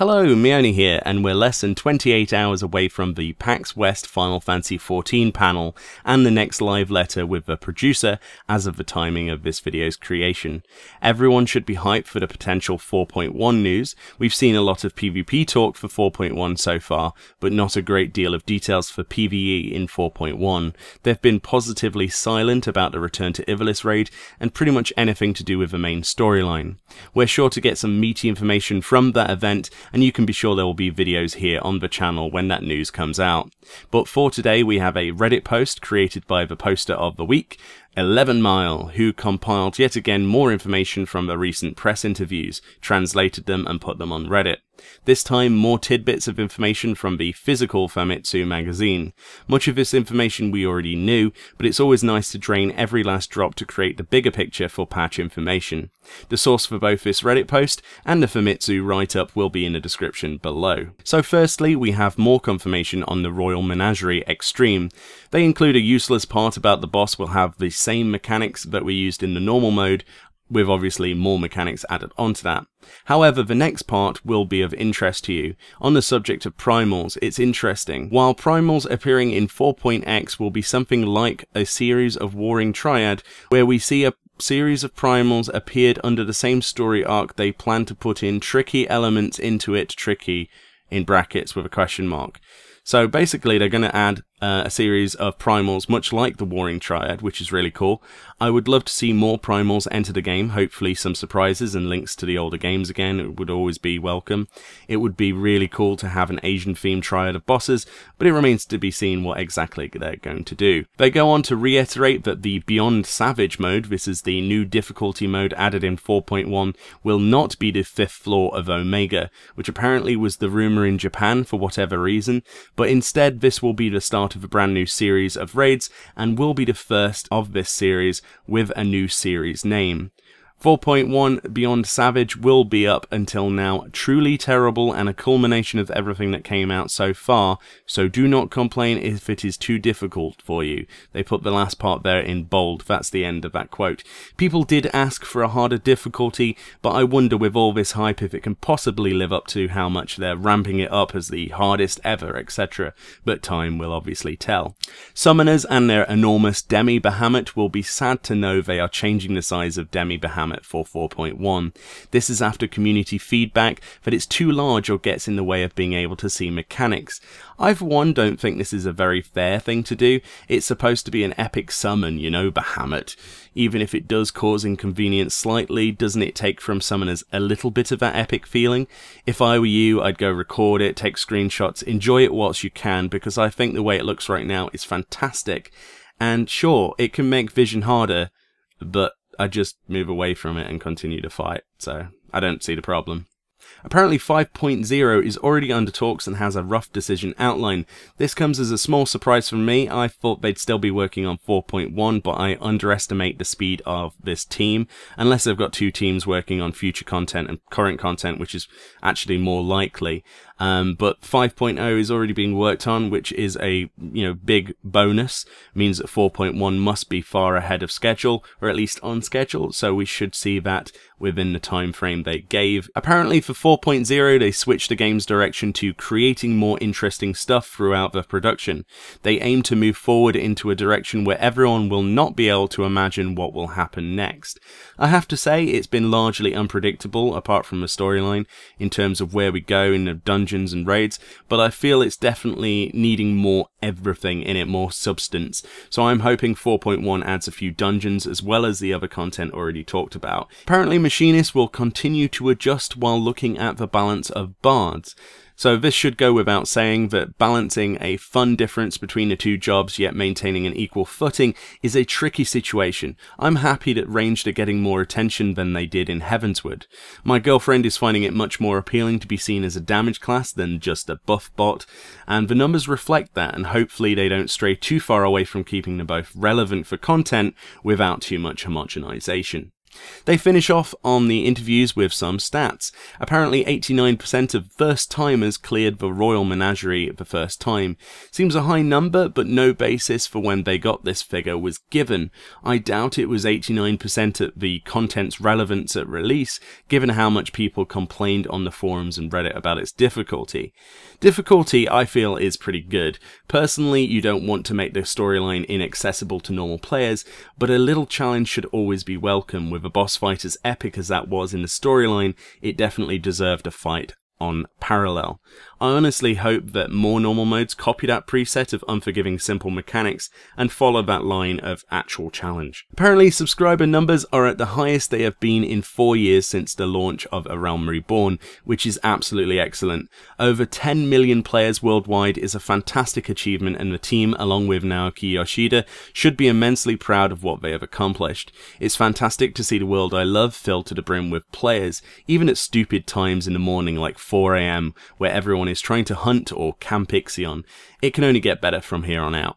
Hello, Meoni here, and we're less than 28 hours away from the PAX West Final Fantasy XIV panel and the next live letter with the producer as of the timing of this video's creation. Everyone should be hyped for the potential 4.1 news. We've seen a lot of PvP talk for 4.1 so far, but not a great deal of details for PvE in 4.1. They've been positively silent about the return to Ivalice raid and pretty much anything to do with the main storyline. We're sure to get some meaty information from that event, and you can be sure there will be videos here on the channel when that news comes out. But for today we have a Reddit post created by the poster of the week, 11 Mile, who compiled yet again more information from the recent press interviews, translated them and put them on Reddit. This time more tidbits of information from the physical Famitsu magazine. Much of this information we already knew, but it's always nice to drain every last drop to create the bigger picture for patch information. The source for both this Reddit post and the Famitsu write-up will be in the description below. So firstly, we have more confirmation on the Royal Menagerie Extreme. They include a useless part about the boss will have the same mechanics that were used in the normal mode, with obviously more mechanics added onto that. However, the next part will be of interest to you. On the subject of primals, it's interesting. While primals appearing in 4.x will be something like a series of Warring Triad, where we see a series of primals appeared under the same story arc, they plan to put in tricky elements into it, tricky in brackets with a question mark. So basically they're going to add a series of primals much like the Warring Triad, which is really cool. I would love to see more primals enter the game, hopefully some surprises and links to the older games again. It would always be welcome. It would be really cool to have an Asian themed triad of bosses, but it remains to be seen what exactly they're going to do. They go on to reiterate that the Beyond Savage mode, this is the new difficulty mode added in 4.1, will not be the 5th floor of Omega, which apparently was the rumour in Japan for whatever reason, but instead this will be the start of a brand new series of raids and will be the first of this series with a new series name. 4.1 Beyond Savage will be up until now, truly terrible and a culmination of everything that came out so far, so do not complain if it is too difficult for you. They put the last part there in bold, that's the end of that quote. People did ask for a harder difficulty, but I wonder with all this hype if it can possibly live up to how much they're ramping it up as the hardest ever, etc. But time will obviously tell. Summoners and their enormous Demi Bahamut will be sad to know they are changing the size of Demi Bahamut for 4.1. This is after community feedback that it's too large or gets in the way of being able to see mechanics. I for one don't think this is a very fair thing to do. It's supposed to be an epic summon, you know, Bahamut. Even if it does cause inconvenience slightly, doesn't it take from summoners a little bit of that epic feeling? If I were you, I'd go record it, take screenshots, enjoy it whilst you can, because I think the way it looks right now is fantastic. And sure, it can make vision harder, but I just move away from it and continue to fight, so I don't see the problem. Apparently 5.0 is already under talks and has a rough decision outline. This comes as a small surprise for me. I thought they'd still be working on 4.1, but I underestimate the speed of this team, unless they've got two teams working on future content and current content, which is actually more likely. But 5.0 is already being worked on, which is a big bonus. It means that 4.1 must be far ahead of schedule, or at least on schedule, so we should see that within the time frame they gave. Apparently for 4.0 they switched the game's direction to creating more interesting stuff throughout the production. They aim to move forward into a direction where everyone will not be able to imagine what will happen next. I have to say it's been largely unpredictable apart from the storyline in terms of where we go in the dungeons and raids, but I feel it's definitely needing more everything in it, more substance. So I'm hoping 4.1 adds a few dungeons as well as the other content already talked about. Apparently Machinists will continue to adjust while looking at the balance of bards. So this should go without saying that balancing a fun difference between the two jobs yet maintaining an equal footing is a tricky situation. I'm happy that ranged are getting more attention than they did in Heavensward. My girlfriend is finding it much more appealing to be seen as a damage class than just a buff bot, and the numbers reflect that, and hopefully they don't stray too far away from keeping them both relevant for content without too much homogenization. They finish off on the interviews with some stats. Apparently 89% of first-timers cleared the Royal Menagerie the first time. Seems a high number, but no basis for when they got this figure was given. I doubt it was 89% at the content's relevance at release, given how much people complained on the forums and Reddit about its difficulty. Difficulty, I feel, is pretty good. Personally, you don't want to make the storyline inaccessible to normal players, but a little challenge should always be welcome. With a boss fight as epic as that was in the storyline, it definitely deserved a fight on parallel. I honestly hope that more normal modes copy that preset of unforgiving simple mechanics and follow that line of actual challenge. Apparently subscriber numbers are at the highest they have been in 4 years since the launch of A Realm Reborn, which is absolutely excellent. Over 10 million players worldwide is a fantastic achievement, and the team, along with Naoki Yoshida, should be immensely proud of what they have accomplished. It's fantastic to see the world I love filled to the brim with players, even at stupid times in the morning like 4 AM, where everyone is trying to hunt or camp Ixion. It can only get better from here on out.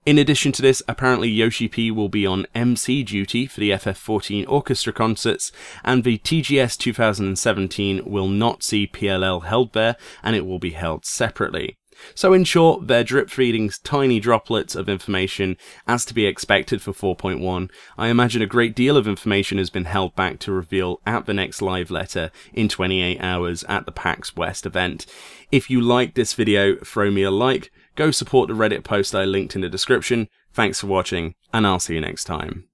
In addition to this, apparently Yoshi P will be on MC duty for the FF14 orchestra concerts, and the TGS 2017 will not see PLL held there, and it will be held separately. So in short, they're drip feeding tiny droplets of information as to be expected for 4.1. I imagine a great deal of information has been held back to reveal at the next live letter in 28 hours at the PAX West event. If you liked this video, throw me a like, go support the Reddit post I linked in the description. Thanks for watching, and I'll see you next time.